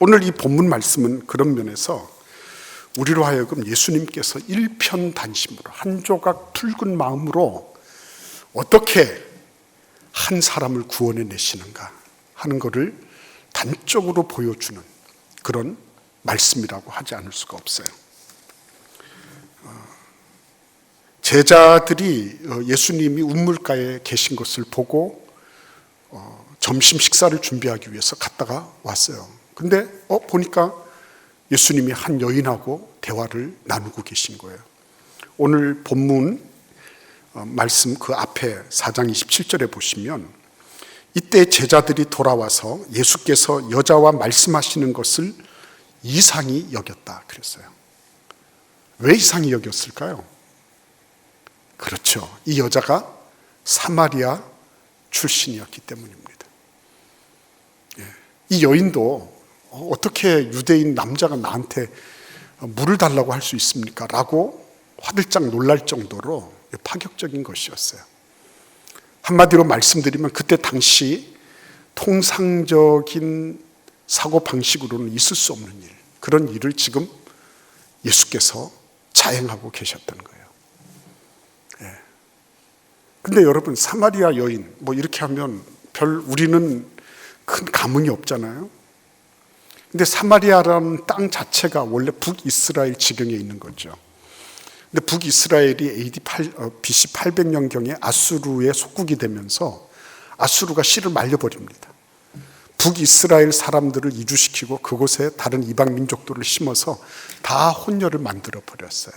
오늘 이 본문 말씀은 그런 면에서 우리로 하여금 예수님께서 일편단심으로 한 조각 붉은 마음으로 어떻게 한 사람을 구원해 내시는가 하는 것을 단적으로 보여주는 그런 말씀이라고 하지 않을 수가 없어요. 제자들이 예수님이 우물가에 계신 것을 보고 점심 식사를 준비하기 위해서 갔다가 왔어요. 근데 보니까 예수님이 한 여인하고 대화를 나누고 계신 거예요. 오늘 본문 말씀 그 앞에 4장 27절에 보시면 이때 제자들이 돌아와서 예수께서 여자와 말씀하시는 것을 이상히 여겼다 그랬어요. 왜 이상히 여겼을까요? 그렇죠. 이 여자가 사마리아 출신이었기 때문입니다. 이 여인도 어떻게 유대인 남자가 나한테 물을 달라고 할 수 있습니까? 라고 화들짝 놀랄 정도로 파격적인 것이었어요. 한마디로 말씀드리면 그때 당시 통상적인 사고방식으로는 있을 수 없는 일, 그런 일을 지금 예수께서 자행하고 계셨던 거예요. 근데 여러분, 사마리아 여인 이렇게 하면 우리는 큰 감흥이 없잖아요. 근데 사마리아라는 땅 자체가 원래 북이스라엘 지경에 있는 거죠. 근데 북이스라엘이 BC 800년경에 아수르의 속국이 되면서 아수르가 씨를 말려버립니다. 북이스라엘 사람들을 이주시키고 그곳에 다른 이방 민족들을 심어서 다 혼혈을 만들어 버렸어요.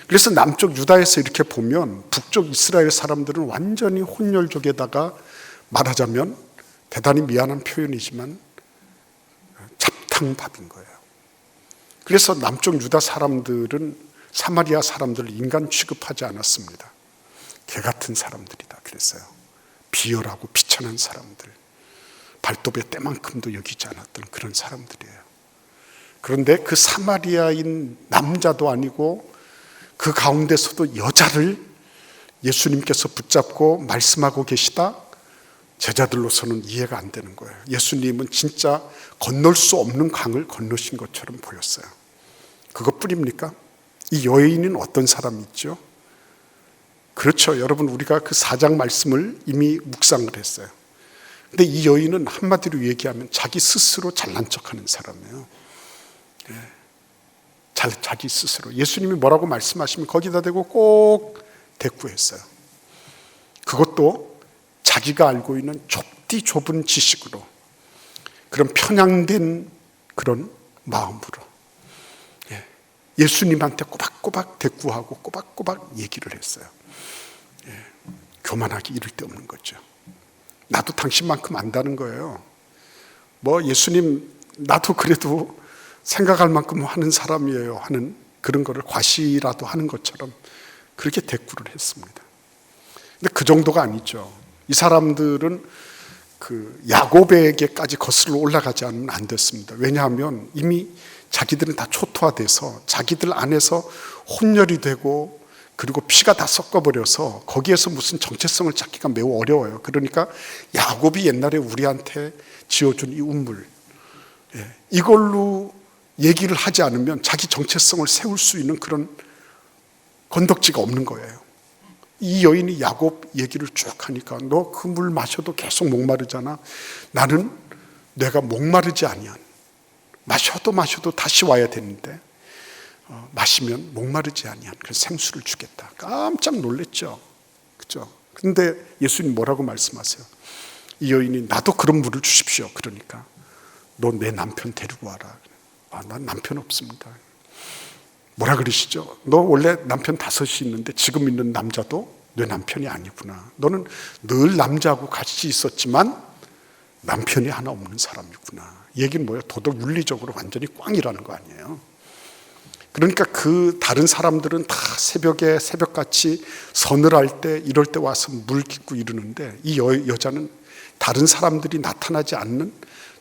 그래서 남쪽 유다에서 이렇게 보면 북쪽 이스라엘 사람들은 완전히 혼혈족에다가 말하자면 대단히 미안한 표현이지만 잡탕밥인 거예요. 그래서 남쪽 유다 사람들은 사마리아 사람들을 인간 취급하지 않았습니다. 개 같은 사람들이다 그랬어요. 비열하고 비천한 사람들, 발톱의 때만큼도 여기지 않았던 그런 사람들이에요. 그런데 그 사마리아인 남자도 아니고 그 가운데서도 여자를 예수님께서 붙잡고 말씀하고 계시다? 제자들로서는 이해가 안 되는 거예요. 예수님은 진짜 건널 수 없는 강을 건너신 것처럼 보였어요. 그것뿐입니까? 이 여인은 어떤 사람이 있죠? 그렇죠. 여러분, 우리가 그 4장 말씀을 이미 묵상을 했어요. 근데 이 여인은 한마디로 얘기하면 자기 스스로 잘난 척하는 사람이에요. 자기 스스로. 예수님이 뭐라고 말씀하시면 거기다 대고 꼭 대꾸했어요. 그것도 자기가 알고 있는 좁디 좁은 지식으로, 그런 편향된 그런 마음으로 예수님한테 꼬박꼬박 대꾸하고 꼬박꼬박 얘기를 했어요. 교만하기 이를 데 없는 거죠. 나도 당신만큼 안다는 거예요. 예수님, 나도 그래도 생각할 만큼 하는 사람이에요 하는 그런 거를 과시라도 하는 것처럼 그렇게 대꾸를 했습니다. 근데 그 정도가 아니죠. 이 사람들은 그 야곱에게까지 거슬러 올라가지 않으면 안 됐습니다. 왜냐하면 이미 자기들은 다 초토화돼서 자기들 안에서 혼혈이 되고 그리고 피가 다 섞어버려서 거기에서 무슨 정체성을 찾기가 매우 어려워요. 그러니까 야곱이 옛날에 우리한테 지어준 이 우물, 이걸로 얘기를 하지 않으면 자기 정체성을 세울 수 있는 그런 건덕지가 없는 거예요. 이 여인이 야곱 얘기를 쭉 하니까 너 그 물 마셔도 계속 목마르잖아. 나는 내가 목마르지 아니한, 마셔도 다시 와야 되는데 마시면 목마르지 아니한 그런 생수를 주겠다. 깜짝 놀랐죠. 그죠? 근데 예수님 뭐라고 말씀하세요? 이 여인이 나도 그런 물을 주십시오. 그러니까 너 내 남편 데리고 와라. 난 남편 없습니다. 뭐라 그러시죠? 너 원래 남편 5이 있는데 지금 있는 남자도 내 남편이 아니구나. 너는 늘 남자하고 같이 있었지만 남편이 하나 없는 사람이구나. 얘기는 뭐예요? 도덕 윤리적으로 완전히 꽝이라는 거 아니에요. 그러니까 그 다른 사람들은 다 새벽에 새벽같이 서늘할 때 이럴 때 와서 물 깃고 이러는데 이 여자는 다른 사람들이 나타나지 않는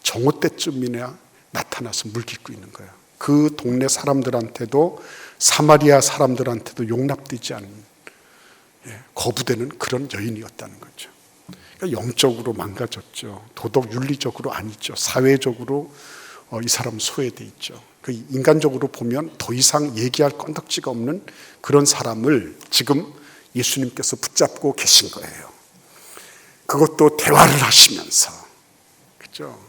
정오 때쯤이나 나타나서 물 깃고 있는 거예요. 그 동네 사람들한테도 사마리아 사람들한테도 용납되지 않는 거부되는 그런 여인이었다는 거죠. 그러니까 영적으로 망가졌죠. 도덕 윤리적으로 아니죠. 사회적으로 이 사람은 소외돼 있죠. 그 인간적으로 보면 더 이상 얘기할 건덕지가 없는 그런 사람을 지금 예수님께서 붙잡고 계신 거예요. 그것도 대화를 하시면서. 그죠?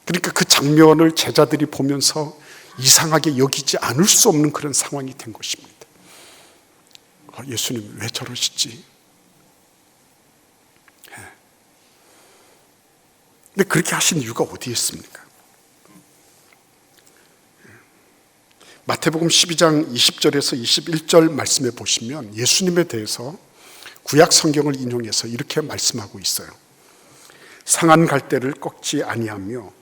그러니까 그 장면을 제자들이 보면서 이상하게 여기지 않을 수 없는 그런 상황이 된 것입니다. 예수님 왜 저러시지? 근데 그렇게 하신 이유가 어디에 있습니까? 마태복음 12장 20절에서 21절 말씀에 보시면 예수님에 대해서 구약 성경을 인용해서 이렇게 말씀하고 있어요. 상한 갈대를 꺾지 아니하며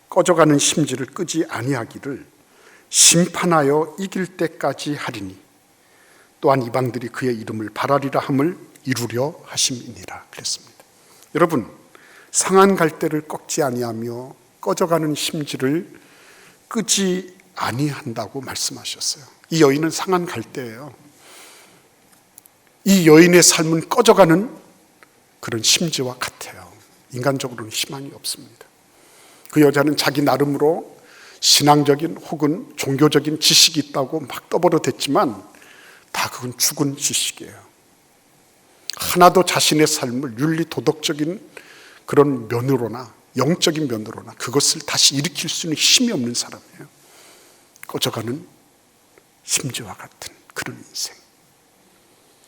꺼져가는 심지를 끄지 아니하기를 심판하여 이길 때까지 하리니 또한 이방들이 그의 이름을 바라리라 함을 이루려 하심이니라 그랬습니다. 여러분, 상한 갈대를 꺾지 아니하며 꺼져가는 심지를 끄지 아니한다고 말씀하셨어요. 이 여인은 상한 갈대예요. 이 여인의 삶은 꺼져가는 그런 심지와 같아요. 인간적으로는 희망이 없습니다. 그 여자는 자기 나름으로 신앙적인 혹은 종교적인 지식이 있다고 막 떠벌어댔지만 다 그건 죽은 지식이에요. 하나도 자신의 삶을 윤리 도덕적인 그런 면으로나 영적인 면으로나 그것을 다시 일으킬 수 있는 힘이 없는 사람이에요. 꺼져가는 심지와 같은 그런 인생.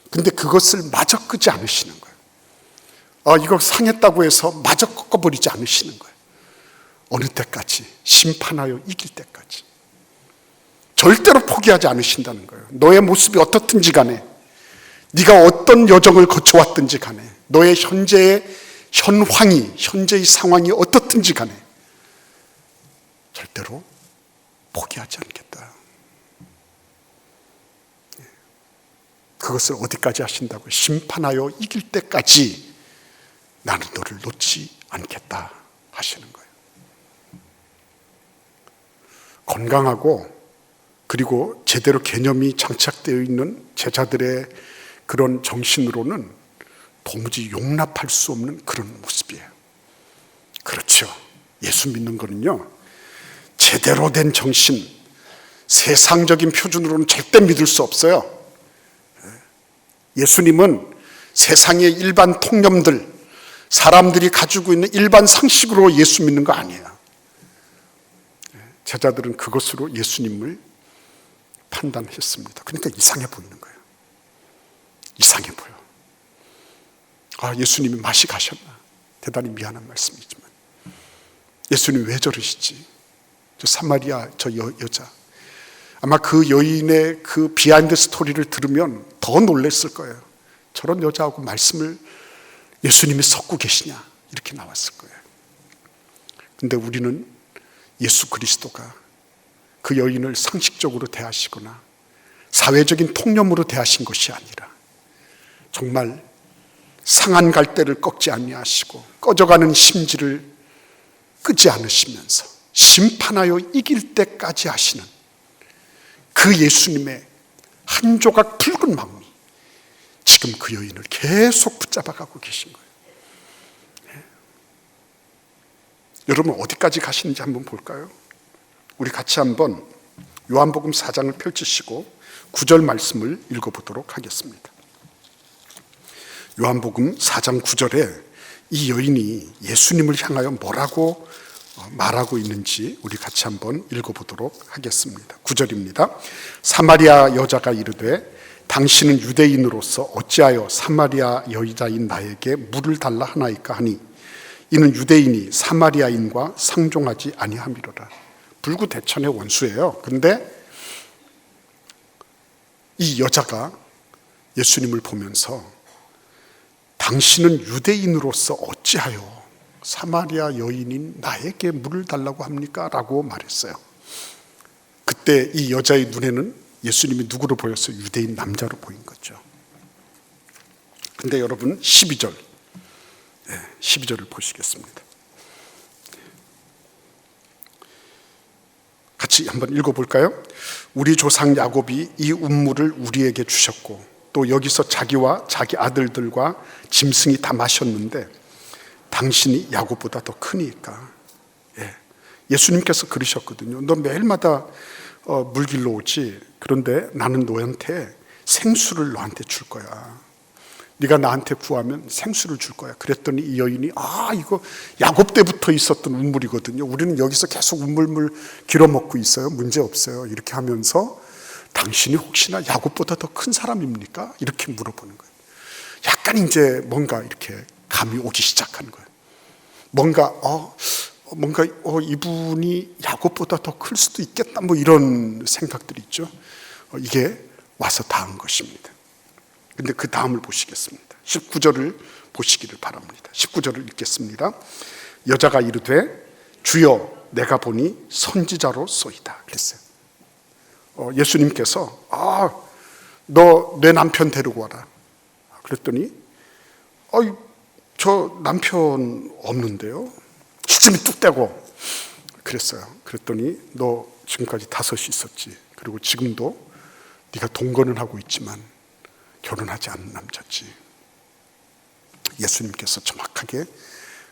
근데 그것을 마저 끄지 않으시는 거예요. 이거 상했다고 해서 마저 꺾어버리지 않으시는 거예요. 어느 때까지? 심판하여 이길 때까지. 절대로 포기하지 않으신다는 거예요. 너의 모습이 어떻든지 간에, 네가 어떤 여정을 거쳐왔든지 간에, 너의 현재의 현황이, 현재의 상황이 어떻든지 간에 절대로 포기하지 않겠다. 그것을 어디까지 하신다고요? 심판하여 이길 때까지 나는 너를 놓지 않겠다 하시는 거예요. 건강하고 그리고 제대로 개념이 장착되어 있는 제자들의 그런 정신으로는 도무지 용납할 수 없는 그런 모습이에요. 그렇죠. 예수 믿는 거는요, 제대로 된 정신, 세상적인 표준으로는 절대 믿을 수 없어요. 예수님은 세상의 일반 통념들, 사람들이 가지고 있는 일반 상식으로 예수 믿는 거 아니에요. 제자들은 그것으로 예수님을 판단했습니다. 그러니까 이상해 보이는 거예요. 이상해 보여. 예수님이 맛이 가셨나? 대단히 미안한 말씀이지만 예수님 왜 저러시지? 저 사마리아 저 여자, 아마 그 여인의 그 비하인드 스토리를 들으면 더 놀랬을 거예요. 저런 여자하고 말씀을 예수님이 섞고 계시냐? 이렇게 나왔을 거예요. 근데 우리는 예수 그리스도가 그 여인을 상식적으로 대하시거나 사회적인 통념으로 대하신 것이 아니라 정말 상한 갈대를 꺾지 아니하시고 꺼져가는 심지를 끄지 않으시면서 심판하여 이길 때까지 하시는 그 예수님의 한 조각 붉은 마음이 지금 그 여인을 계속 붙잡아가고 계신 거예요. 여러분 어디까지 가시는지 한번 볼까요? 우리 같이 한번 요한복음 4장을 펼치시고 9절 말씀을 읽어보도록 하겠습니다. 요한복음 4장 9절에 이 여인이 예수님을 향하여 뭐라고 말하고 있는지 우리 같이 한번 읽어보도록 하겠습니다. 9절입니다. 사마리아 여자가 이르되 당신은 유대인으로서 어찌하여 사마리아 여자인 나에게 물을 달라 하나이까 하니 이는 유대인이 사마리아인과 상종하지 아니함이로라. 불구대천의 원수예요. 근데 이 여자가 예수님을 보면서 당신은 유대인으로서 어찌하여 사마리아 여인인 나에게 물을 달라고 합니까? 라고 말했어요. 그때 이 여자의 눈에는 예수님이 누구로 보였어요? 유대인 남자로 보인 거죠. 근데 여러분 12절 12절을 보시겠습니다. 같이 한번 읽어볼까요? 우리 조상 야곱이 이 운물을 우리에게 주셨고 또 여기서 자기와 자기 아들들과 짐승이 다 마셨는데 당신이 야곱보다 더 크니까. 예수님께서 그러셨거든요. 너 매일마다 물 길러 오지. 그런데 나는 너한테 생수를 너한테 줄 거야. 네가 나한테 구하면 생수를 줄 거야. 그랬더니 이 여인이 이거 야곱 때부터 있었던 운물이거든요. 우리는 여기서 계속 운물물 길어먹고 있어요. 문제 없어요. 이렇게 하면서 당신이 혹시나 야곱보다 더 큰 사람입니까? 이렇게 물어보는 거예요. 약간 이제 뭔가 이렇게 감이 오기 시작하는 거예요. 뭔가 이분이 야곱보다 더 클 수도 있겠다, 뭐 이런 생각들이 있죠. 이게 와서 닿은 것입니다. 근데 그 다음을 보시겠습니다. 19절을 보시기를 바랍니다. 19절을 읽겠습니다. 여자가 이르되 주여 내가 보니 선지자로소이다 그랬어요. 예수님께서 너 내 남편 데리고 와라. 그랬더니 저 남편 없는데요. 시침이 뚝 떼고 그랬어요. 그랬더니 너 지금까지 5이 있었지. 그리고 지금도 네가 동거는 하고 있지만 결혼하지 않은 남자지. 예수님께서 정확하게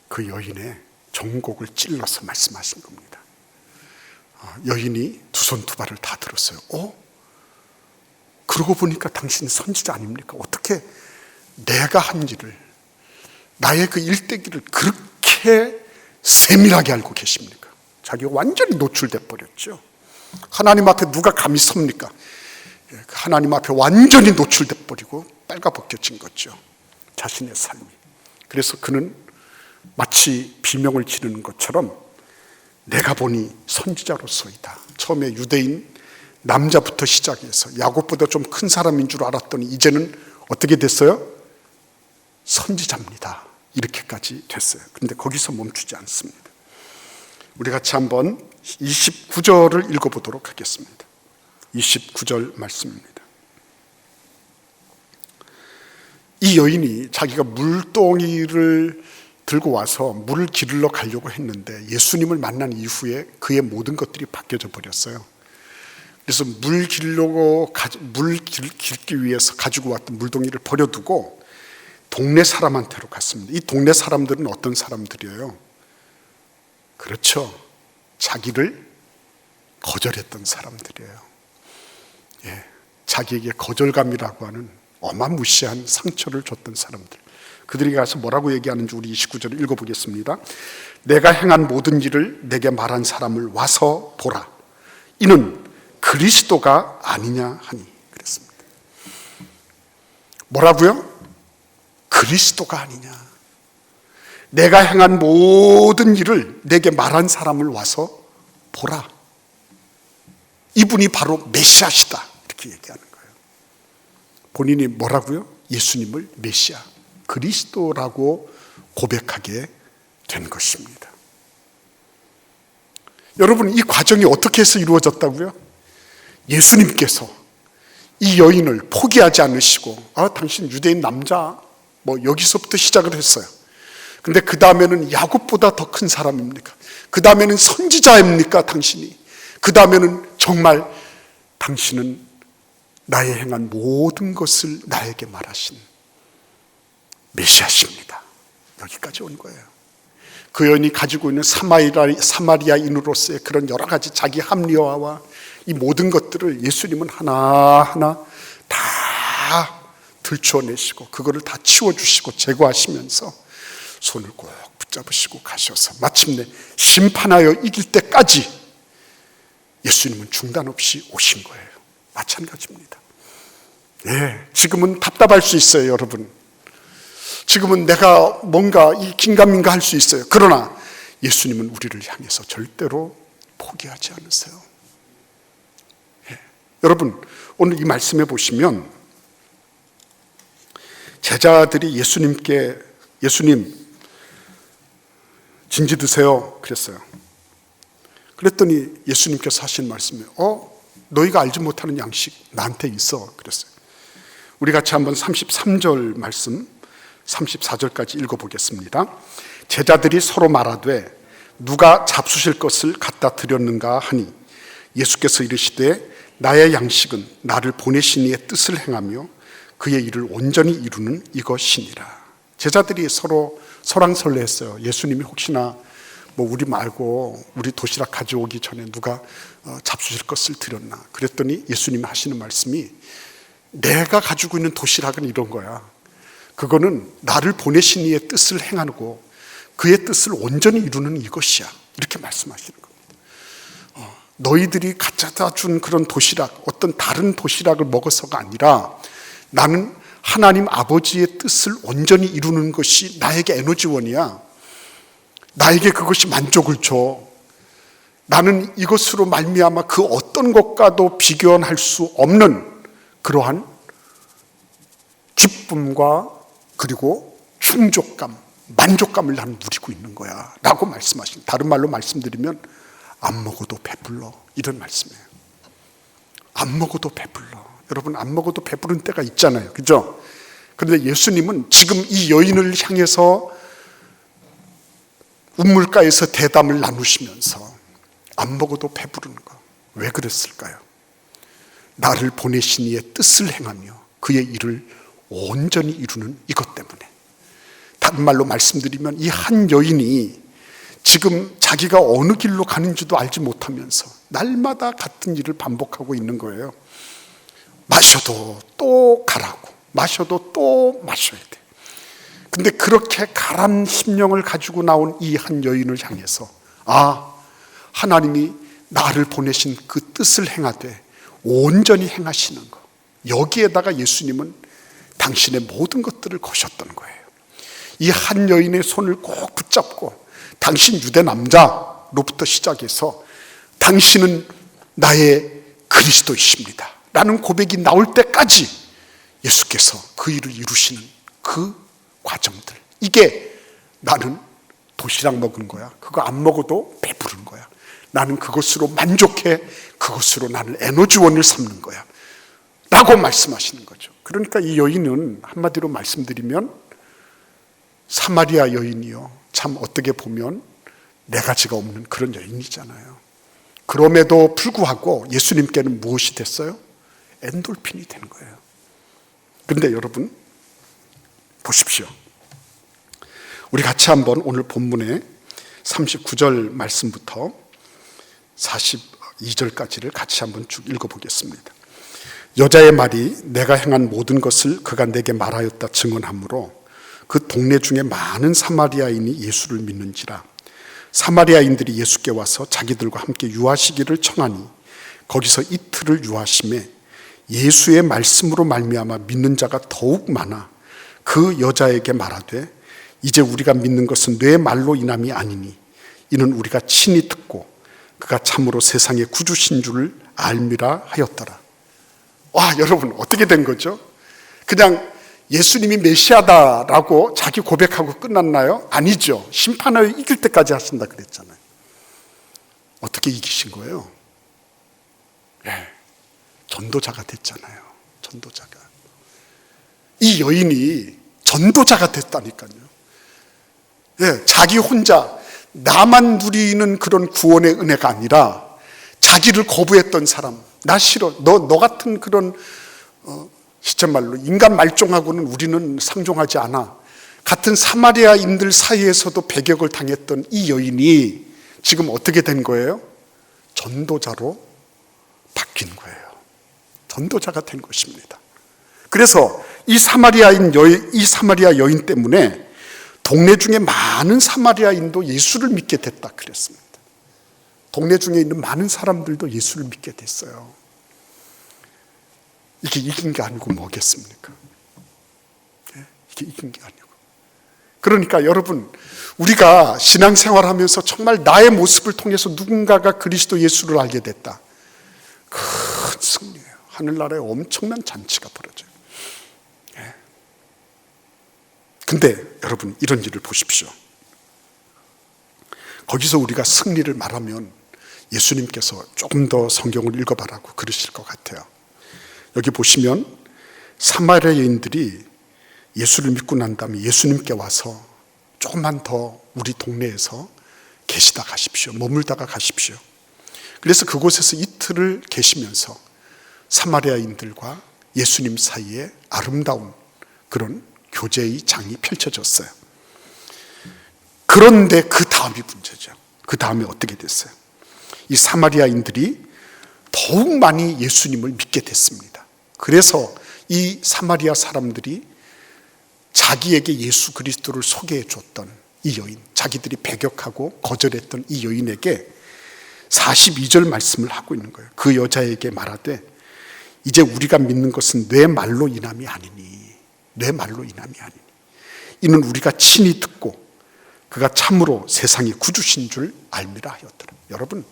그 여인의 정곡을 찔러서 말씀하신 겁니다. 여인이 두 손 두 발을 다 들었어요. 그러고 보니까 당신 선지자 아닙니까? 어떻게 내가 한 일을, 나의 그 일대기를 그렇게 세밀하게 알고 계십니까? 자기가 완전히 노출돼 버렸죠. 하나님 앞에 누가 감히 섭니까? 하나님 앞에 완전히 노출돼 버리고 빨가벗겨진 거죠. 자신의 삶이. 그래서 그는 마치 비명을 지르는 것처럼 내가 보니 선지자로소이다. 처음에 유대인 남자부터 시작해서 야곱보다 좀 큰 사람인 줄 알았더니 이제는 어떻게 됐어요? 선지자입니다. 이렇게까지 됐어요. 그런데 거기서 멈추지 않습니다. 우리 같이 한번 29절을 읽어보도록 하겠습니다. 29절 말씀입니다. 이 여인이 자기가 물동이를 들고 와서 물을 기르러 가려고 했는데 예수님을 만난 이후에 그의 모든 것들이 바뀌어져 버렸어요. 그래서 물 길기 위해서 가지고 왔던 물동이를 버려두고 동네 사람한테로 갔습니다. 이 동네 사람들은 어떤 사람들이에요? 그렇죠. 자기를 거절했던 사람들이에요. 자기에게 거절감이라고 하는 어마무시한 상처를 줬던 사람들. 그들이 가서 뭐라고 얘기하는지 우리 29절을 읽어보겠습니다. 내가 행한 모든 일을 내게 말한 사람을 와서 보라. 이는 그리스도가 아니냐 하니 그랬습니다. 뭐라고요? 그리스도가 아니냐. 내가 행한 모든 일을 내게 말한 사람을 와서 보라. 이분이 바로 메시아시다. 이렇게 얘기하는 거예요. 본인이 뭐라고요? 예수님을 메시아, 그리스도라고 고백하게 된 것입니다. 여러분, 이 과정이 어떻게 해서 이루어졌다고요? 예수님께서 이 여인을 포기하지 않으시고 당신 유대인 남자, 여기서부터 시작을 했어요. 근데 그 다음에는 야곱보다 더 큰 사람입니까? 그 다음에는 선지자입니까? 당신이. 그 다음에는 정말 당신은 나의 행한 모든 것을 나에게 말하신 메시아십니다. 여기까지 온 거예요. 그 여인이 가지고 있는 사마리아인으로서의 그런 여러 가지 자기 합리화와 이 모든 것들을 예수님은 하나하나 다 들추어내시고 그거를 다 치워주시고 제거하시면서 손을 꼭 붙잡으시고 가셔서 마침내 심판하여 이길 때까지 예수님은 중단 없이 오신 거예요. 마찬가지입니다. 지금은 답답할 수 있어요, 여러분. 지금은 내가 뭔가 이 긴가민가 할 수 있어요. 그러나 예수님은 우리를 향해서 절대로 포기하지 않으세요. 여러분, 오늘 이 말씀해 보시면 제자들이 예수님 진지 드세요 그랬어요. 그랬더니 예수님께서 하신 말씀이 너희가 알지 못하는 양식 나한테 있어 그랬어요. 우리 같이 한번 33절 말씀 34절까지 읽어보겠습니다. 제자들이 서로 말하되 누가 잡수실 것을 갖다 드렸는가 하니 예수께서 이르시되 나의 양식은 나를 보내신 이의 뜻을 행하며 그의 일을 온전히 이루는 이것이니라. 제자들이 서로 설왕설래했어요. 예수님이 혹시나 뭐 우리 말고 우리 도시락 가져오기 전에 누가 잡수실 것을 드렸나? 그랬더니 예수님이 하시는 말씀이 내가 가지고 있는 도시락은 이런 거야. 그거는 나를 보내신 이의 뜻을 행하고 그의 뜻을 온전히 이루는 이것이야. 이렇게 말씀하시는 겁니다. 너희들이 가져다 준 그런 도시락, 어떤 다른 도시락을 먹어서가 아니라 나는 하나님 아버지의 뜻을 온전히 이루는 것이 나에게 에너지원이야. 나에게 그것이 만족을 줘. 나는 이것으로 말미암아 그 어떤 것과도 비교할 수 없는 그러한 기쁨과 그리고 충족감, 만족감을 나는 누리고 있는 거야 라고 말씀하신, 다른 말로 말씀드리면 안 먹어도 배불러, 이런 말씀이에요. 안 먹어도 배불러. 여러분, 안 먹어도 배부른 때가 있잖아요, 그죠? 그런데 예수님은 지금 이 여인을 향해서 우물가에서 대담을 나누시면서 안 먹어도 배부른 거, 왜 그랬을까요? 나를 보내신 이의 뜻을 행하며 그의 일을 온전히 이루는 이것 때문에. 다른 말로 말씀드리면 이 한 여인이 지금 자기가 어느 길로 가는지도 알지 못하면서 날마다 같은 일을 반복하고 있는 거예요. 마셔도 또 가라고, 마셔도 또 마셔야 돼. 근데 그렇게 가란 심령을 가지고 나온 이 한 여인을 향해서 하나님이 나를 보내신 그 뜻을 행하되 온전히 행하시는 것, 여기에다가 예수님은 당신의 모든 것들을 거셨던 거예요. 이 한 여인의 손을 꼭 붙잡고 당신 유대 남자로부터 시작해서 당신은 나의 그리스도이십니다 라는 고백이 나올 때까지 예수께서 그 일을 이루시는 그 과정들, 이게 나는 도시락 먹은 거야, 그거 안 먹어도 배부른 거야, 나는 그것으로 만족해, 그것으로 나는 에너지원을 삼는 거야 라고 말씀하시는 거죠. 그러니까 이 여인은 한마디로 말씀드리면 사마리아 여인이요, 참 어떻게 보면 네 가지가 없는 그런 여인이잖아요. 그럼에도 불구하고 예수님께는 무엇이 됐어요? 엔돌핀이 되는 거예요. 그런데 여러분 보십시오. 우리 같이 한번 오늘 본문의 39절 말씀부터 42절까지를 같이 한번 쭉 읽어보겠습니다. 여자의 말이 내가 행한 모든 것을 그가 내게 말하였다 증언하므로 그 동네 중에 많은 사마리아인이 예수를 믿는지라. 사마리아인들이 예수께 와서 자기들과 함께 유하시기를 청하니 거기서 이틀을 유하심에 예수의 말씀으로 말미암아 믿는 자가 더욱 많아 그 여자에게 말하되 이제 우리가 믿는 것은 내 말로 인함이 아니니 이는 우리가 친히 듣고 그가 참으로 세상의 구주신 줄을 알미라 하였더라. 와, 여러분 어떻게 된 거죠? 그냥 예수님이 메시아다라고 자기 고백하고 끝났나요? 아니죠. 심판하여 이길 때까지 하신다 그랬잖아요. 어떻게 이기신 거예요? 전도자가 됐잖아요. 전도자가. 이 여인이 전도자가 됐다니까요. 자기 혼자 나만 누리는 그런 구원의 은혜가 아니라 자기를 거부했던 사람, 나 싫어, 너 같은 그런 시쳇말로 인간 말종하고는 우리는 상종하지 않아, 같은 사마리아인들 사이에서도 배격을 당했던 이 여인이 지금 어떻게 된 거예요? 전도자로 바뀐 거예요. 전도자가 된 것입니다. 그래서 이 사마리아 여인 때문에 동네 중에 많은 사마리아인도 예수를 믿게 됐다 그랬습니다. 동네 중에 있는 많은 사람들도 예수를 믿게 됐어요. 이게 이긴 게 아니고 뭐겠습니까? 이게 이긴 게 아니고. 그러니까 여러분, 우리가 신앙생활하면서 정말 나의 모습을 통해서 누군가가 그리스도 예수를 알게 됐다. 큰 승리예요. 하늘나라에 엄청난 잔치가 벌어져요. 근데 여러분, 이런 일을 보십시오. 거기서 우리가 승리를 말하면 예수님께서 조금 더 성경을 읽어봐라고 그러실 것 같아요. 여기 보시면 사마리아인들이 예수를 믿고 난 다음에 예수님께 와서 조금만 더 우리 동네에서 계시다 가십시오, 머물다가 가십시오. 그래서 그곳에서 이틀을 계시면서 사마리아인들과 예수님 사이에 아름다운 그런 교제의 장이 펼쳐졌어요. 그런데 그 다음이 문제죠. 그 다음에 어떻게 됐어요? 이 사마리아인들이 더욱 많이 예수님을 믿게 됐습니다. 그래서 이 사마리아 사람들이 자기에게 예수 그리스도를 소개해 줬던 이 여인, 자기들이 배격하고 거절했던 이 여인에게 42절 말씀을 하고 있는 거예요. 그 여자에게 말하되 이제 우리가 믿는 것은 내 말로 인함이 아니니, 내 말로 인함이 아니니, 이는 우리가 친히 듣고 그가 참으로 세상의 구주신 줄 알미라 하였더라. 여러분,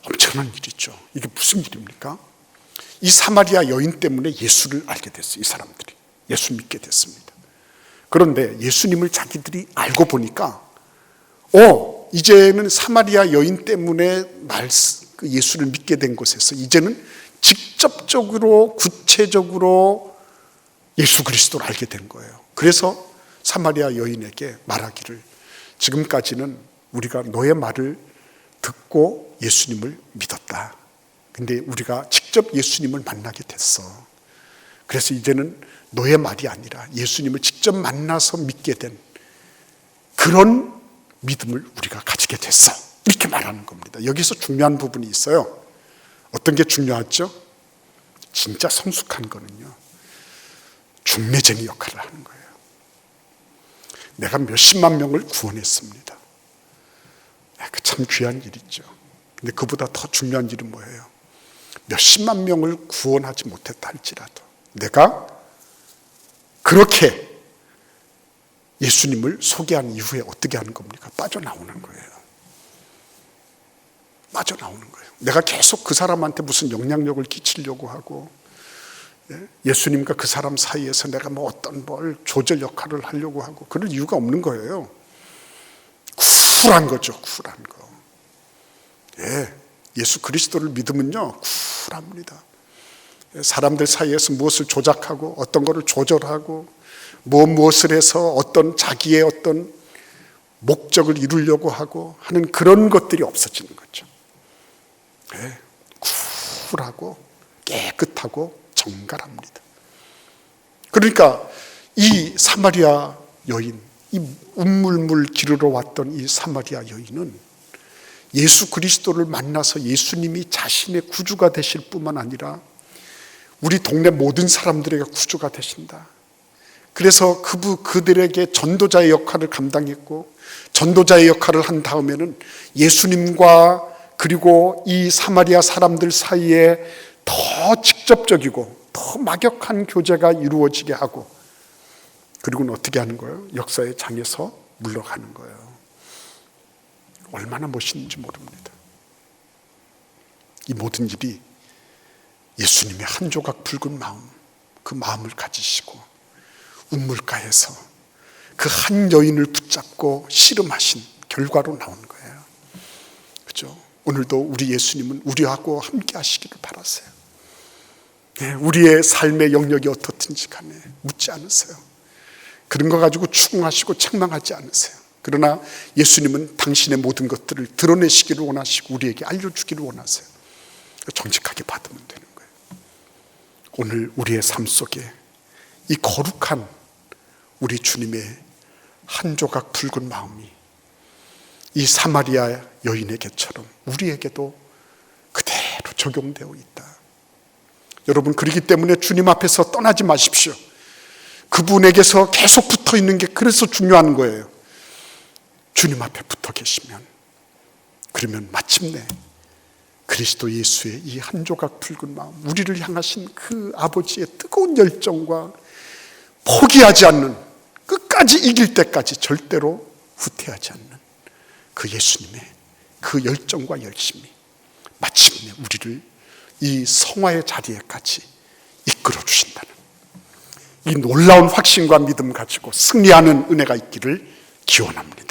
엄청난 일이죠. 이게 무슨 일입니까? 이 사마리아 여인 때문에 예수를 알게 됐어요. 이 사람들이 예수 믿게 됐습니다. 그런데 예수님을 자기들이 알고 보니까 이제는 사마리아 여인 때문에 예수를 믿게 된 곳에서 이제는 직접적으로 구체적으로 예수 그리스도를 알게 된 거예요. 그래서 사마리아 여인에게 말하기를 지금까지는 우리가 너의 말을 듣고 예수님을 믿었다. 근데 우리가 직접 예수님을 만나게 됐어. 그래서 이제는 너의 말이 아니라 예수님을 직접 만나서 믿게 된 그런 믿음을 우리가 가지게 됐어. 이렇게 말하는 겁니다. 여기서 중요한 부분이 있어요. 어떤 게 중요하죠? 진짜 성숙한 거는요, 중매쟁이 역할을 하는 거예요. 내가 몇십만 명을 구원했습니다. 참 귀한 일이죠. 근데 그보다 더 중요한 일은 뭐예요? 몇십만 명을 구원하지 못했다 할지라도 내가 그렇게 예수님을 소개한 이후에 어떻게 하는 겁니까? 빠져나오는 거예요. 빠져나오는 거예요. 내가 계속 그 사람한테 무슨 영향력을 끼치려고 하고, 예수님과 그 사람 사이에서 내가 어떤 조절 역할을 하려고 하고 그럴 이유가 없는 거예요. 쿨한 거죠. 쿨한 거. 예수 그리스도를 믿으면요, 쿨합니다. 사람들 사이에서 무엇을 조작하고 어떤 것을 조절하고 무엇을 해서 자기의 어떤 목적을 이루려고 하고 하는 그런 것들이 없어지는 거죠. 쿨하고 깨끗하고 정갈합니다. 그러니까 이 사마리아 여인, 이 운물물 기르러 왔던 이 사마리아 여인은 예수 그리스도를 만나서 예수님이 자신의 구주가 되실 뿐만 아니라 우리 동네 모든 사람들에게 구주가 되신다. 그래서 그들에게 전도자의 역할을 감당했고, 전도자의 역할을 한 다음에는 예수님과 그리고 이 사마리아 사람들 사이에 더 직접적이고 더 막역한 교제가 이루어지게 하고, 그리고는 어떻게 하는 거예요? 역사의 장에서 물러가는 거예요. 얼마나 멋있는지 모릅니다. 이 모든 일이 예수님의 한 조각 붉은 마음, 그 마음을 가지시고 운물가에서 그 한 여인을 붙잡고 씨름하신 결과로 나온 거예요. 그렇죠? 오늘도 우리 예수님은 우리하고 함께 하시기를 바라세요. 우리의 삶의 영역이 어떻든지 간에 묻지 않으세요. 그런 거 가지고 추궁하시고 책망하지 않으세요. 그러나 예수님은 당신의 모든 것들을 드러내시기를 원하시고 우리에게 알려주기를 원하세요. 정직하게 받으면 되는 거예요. 오늘 우리의 삶 속에 이 거룩한 우리 주님의 한 조각 붉은 마음이 이 사마리아 여인에게처럼 우리에게도 그대로 적용되어 있다. 여러분, 그렇기 때문에 주님 앞에서 떠나지 마십시오. 그분에게서 계속 붙어 있는 게 그래서 중요한 거예요. 주님 앞에 붙어 계시면, 그러면 마침내 그리스도 예수의 이 한 조각 붉은 마음, 우리를 향하신 그 아버지의 뜨거운 열정과 포기하지 않는, 끝까지 이길 때까지 절대로 후퇴하지 않는 그 예수님의 그 열정과 열심이 마침내 우리를 이 성화의 자리에까지 이끌어 주신다는 이 놀라운 확신과 믿음 가지고 승리하는 은혜가 있기를 기원합니다.